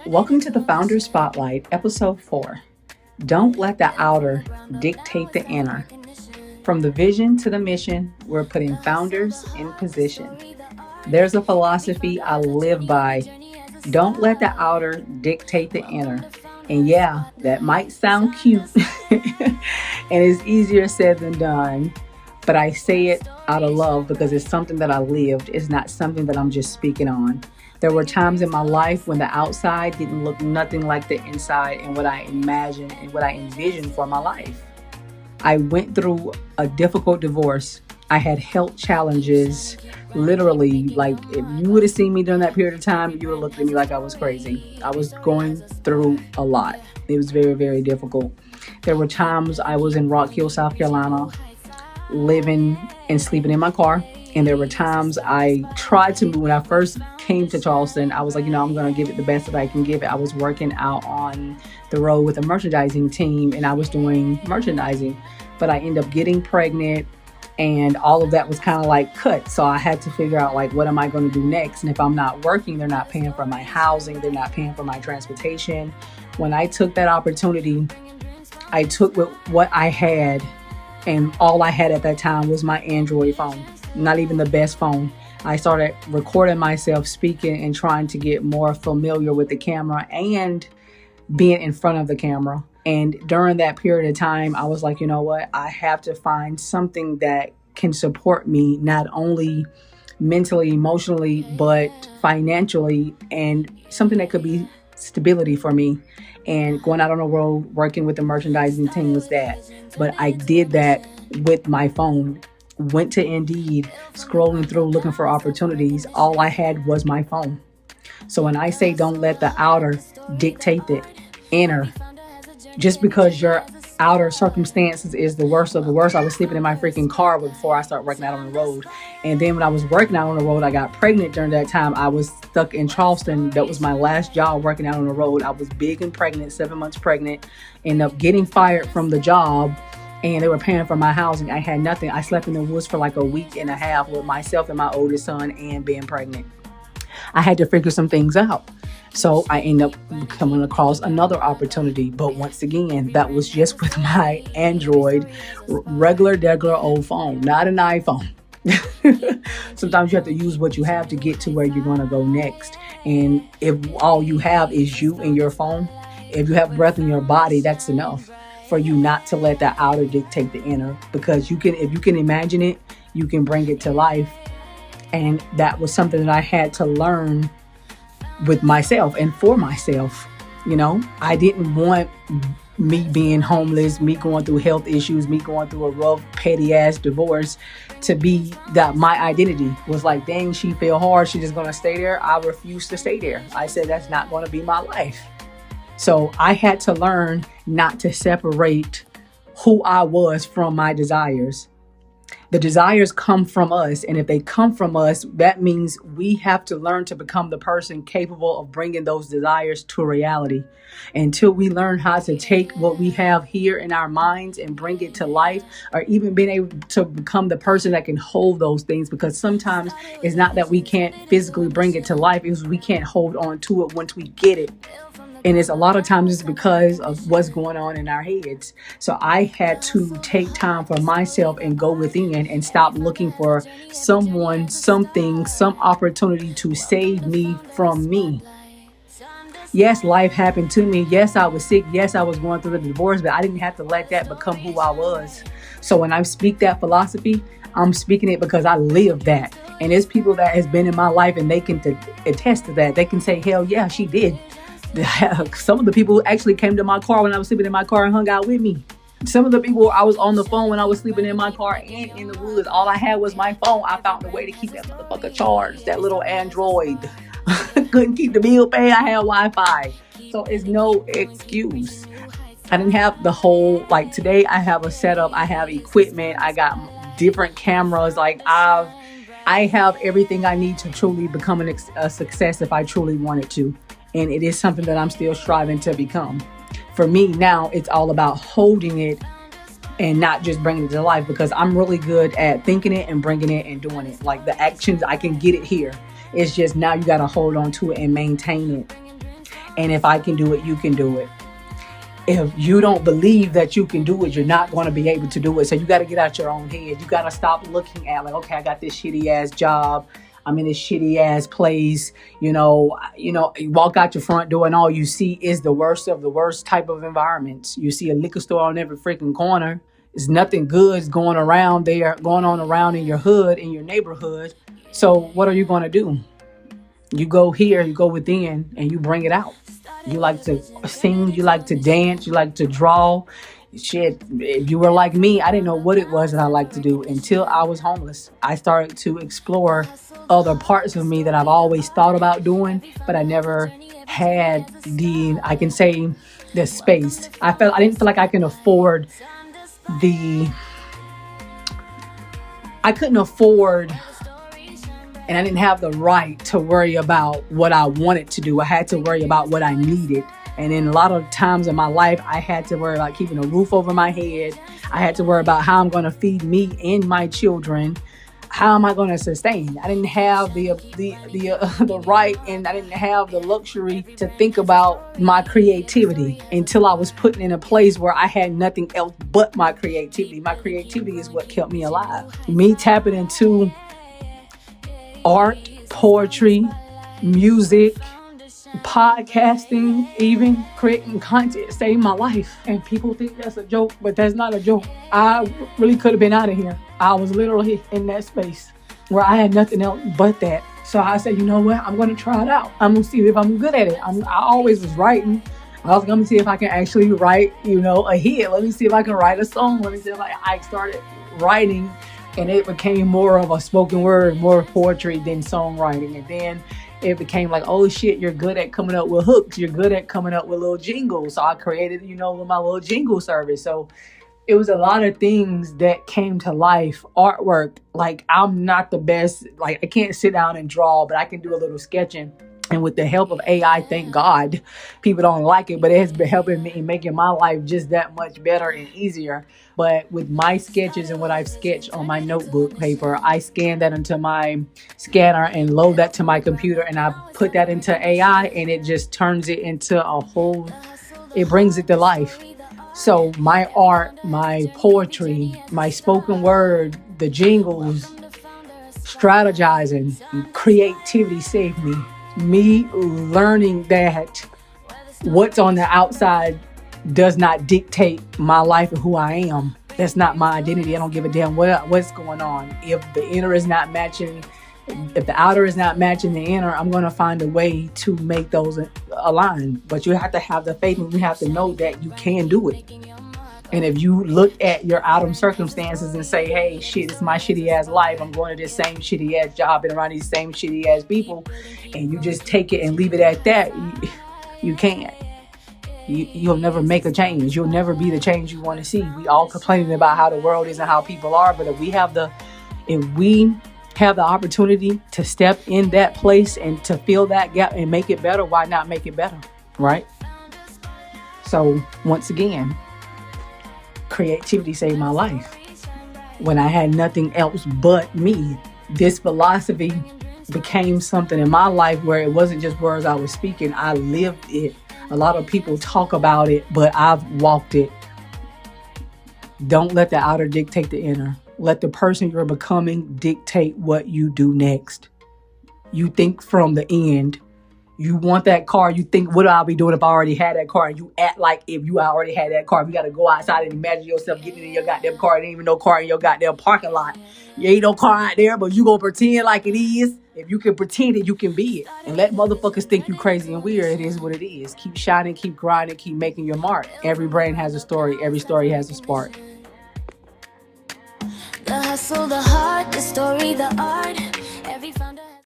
Welcome to the Founder Spotlight, Episode 4. Don't let the outer dictate the inner. From the vision to the mission, we're putting founders in position. There's a philosophy I live by. Don't let the outer dictate the inner. And yeah, that might sound cute and it's easier said than done, but I say it out of love because it's something that I lived. It's not something that I'm just speaking on. There were times in my life when the outside didn't look nothing like the inside and what I imagined and what I envisioned for my life. I went through a difficult divorce. I had health challenges. Literally, like if you would have seen me during that period of time, you would have looked at me like I was crazy. I was going through a lot. It was very, very difficult. There were times I was in Rock Hill, South Carolina, living and sleeping in my car. And there were times I tried to move. When I first came to Charleston, I was like, I'm going to give it the best that I can give it. I was working out on the road with a merchandising team and I was doing merchandising, but I ended up getting pregnant and all of that was kind of like cut. So I had to figure out like, what am I going to do next? And if I'm not working, they're not paying for my housing. They're not paying for my transportation. When I took that opportunity, I took what I had, and all I had at that time was my Android phone. Not even the best phone. I started recording myself speaking and trying to get more familiar with the camera and being in front of the camera. And during that period of time, I was like, you know what? I have to find something that can support me, not only mentally, emotionally, but financially, and something that could be stability for me. And going out on the road, working with the merchandising team was that. But I did that with my phone. Went to Indeed, scrolling through, looking for opportunities. All I had was my phone. So when I say don't let the outer dictate the inner, just because your outer circumstances is the worst of the worst. I was sleeping in my freaking car before I started working out on the road. And then when I was working out on the road, I got pregnant during that time. I was stuck in Charleston. That was my last job working out on the road. I was big and pregnant, 7 months pregnant, ended up getting fired from the job. And they were paying for my housing. I had nothing. I slept in the woods for like a week and a half with myself and my oldest son and being pregnant. I had to figure some things out. So I ended up coming across another opportunity. But once again, that was just with my Android, regular old phone, not an iPhone. Sometimes you have to use what you have to get to where you're going to go next. And if all you have is you and your phone, if you have breath in your body, that's enough for you not to let the outer dictate the inner, because if you can imagine it, you can bring it to life. And that was something that I had to learn with myself and for myself. I didn't want me being homeless, me going through health issues, me going through a rough, petty ass divorce to be that my identity was like, dang, she feel hard. She's just going to stay there. I refuse to stay there. I said, that's not going to be my life. So I had to learn not to separate who I was from my desires. The desires come from us. And if they come from us, that means we have to learn to become the person capable of bringing those desires to reality. Until we learn how to take what we have here in our minds and bring it to life, or even being able to become the person that can hold those things. Because sometimes it's not that we can't physically bring it to life, it's we can't hold on to it once we get it. And it's a lot of times it's because of what's going on in our heads. So I had to take time for myself and go within and stop looking for someone, something, some opportunity to save me from me. Yes, life happened to me. Yes, I was sick. Yes, I was going through the divorce, but I didn't have to let that become who I was. So when I speak that philosophy, I'm speaking it because I live that. And there's people that has been in my life and they can attest to that. They can say, hell yeah, she did. Some of the people actually came to my car when I was sleeping in my car and hung out with me. Some of the people, I was on the phone when I was sleeping in my car and in the woods. All I had was my phone. I found a way to keep that motherfucker charged, that little Android. Couldn't keep the bill paid. I had Wi-Fi. So it's no excuse. I didn't have the whole, like today I have a setup. I have equipment. I got different cameras. Like I have everything I need to truly become a success if I truly wanted to. And it is something that I'm still striving to become. For me now, it's all about holding it and not just bringing it to life, because I'm really good at thinking it and bringing it and doing it. Like the actions, I can get it here. It's just now you got to hold on to it and maintain it. And if I can do it, you can do it. If you don't believe that you can do it, you're not going to be able to do it. So you got to get out your own head. You got to stop looking at like, okay, I got this shitty ass job. I'm in this shitty ass place. You walk out your front door and all you see is the worst of the worst type of environments. You see a liquor store on every freaking corner. There's nothing good going on around in your hood, in your neighborhood. So what are you going to do? You go here, you go within, and you bring it out. You like to sing, you like to dance, you like to draw. Shit, if you were like me, I didn't know what it was that I liked to do until I was homeless. I started to explore other parts of me that I've always thought about doing, but I never had the space. I didn't feel like I couldn't afford and I didn't have the right to worry about what I wanted to do. I had to worry about what I needed. And in a lot of times in my life, I had to worry about keeping a roof over my head. I had to worry about how I'm going to feed me and my children. How am I going to sustain? I didn't have the right, and I didn't have the luxury to think about my creativity until I was put in a place where I had nothing else but my creativity. My creativity is what kept me alive. Me tapping into art, poetry, music, podcasting, even creating content saved my life. And people think that's a joke, but that's not a joke. I really could have been out of here. I was literally in that space where I had nothing else but that. So I said, you know what? I'm going to try it out. I'm going to see if I'm good at it. I always was writing. I was going to see if I can actually write, a hit. Let me see if I can write a song. Let me see if I started writing. And it became more of a spoken word, more poetry than songwriting. And then it became like, oh shit, you're good at coming up with hooks. You're good at coming up with little jingles. So I created, my little jingle service. So it was a lot of things that came to life. Artwork, like I'm not the best. Like I can't sit down and draw, but I can do a little sketching. And with the help of AI, thank God, people don't like it, but it has been helping me in making my life just that much better and easier. But with my sketches and what I've sketched on my notebook paper, I scan that into my scanner and load that to my computer, and I put that into AI, and it just turns it into it brings it to life. So my art, my poetry, my spoken word, the jingles, strategizing, creativity saved me. Me learning that what's on the outside does not dictate my life and who I am. That's not my identity. I don't give a damn what's going on. If the outer is not matching the inner, I'm going to find a way to make those align. But you have to have the faith, and you have to know that you can do it. And if you look at your outer circumstances and say, hey, shit, it's my shitty ass life. I'm going to this same shitty ass job and around these same shitty ass people. And you just take it and leave it at that. You can't. You'll never make a change. You'll never be the change you want to see. We all complaining about how the world is and how people are. But if we have the opportunity to step in that place and to fill that gap and make it better, why not make it better? Right? So once again, creativity saved my life. When I had nothing else but me, this philosophy became something in my life where it wasn't just words I was speaking. I lived it. A lot of people talk about it, but I've walked it. Don't let the outer dictate the inner. Let the person you're becoming dictate what you do next. You think from the end. You want that car. You think, what would I be doing if I already had that car? And you act like if you already had that car. You got to go outside and imagine yourself getting in your goddamn car. There ain't even no car in your goddamn parking lot. You ain't no car out there, but you gonna pretend like it is. If you can pretend it, you can be it. And let motherfuckers think you crazy and weird. It is what it is. Keep shining, keep grinding, keep making your mark. Every brain has a story. Every story has a spark. The hustle, the heart, the story, the art. Every founder.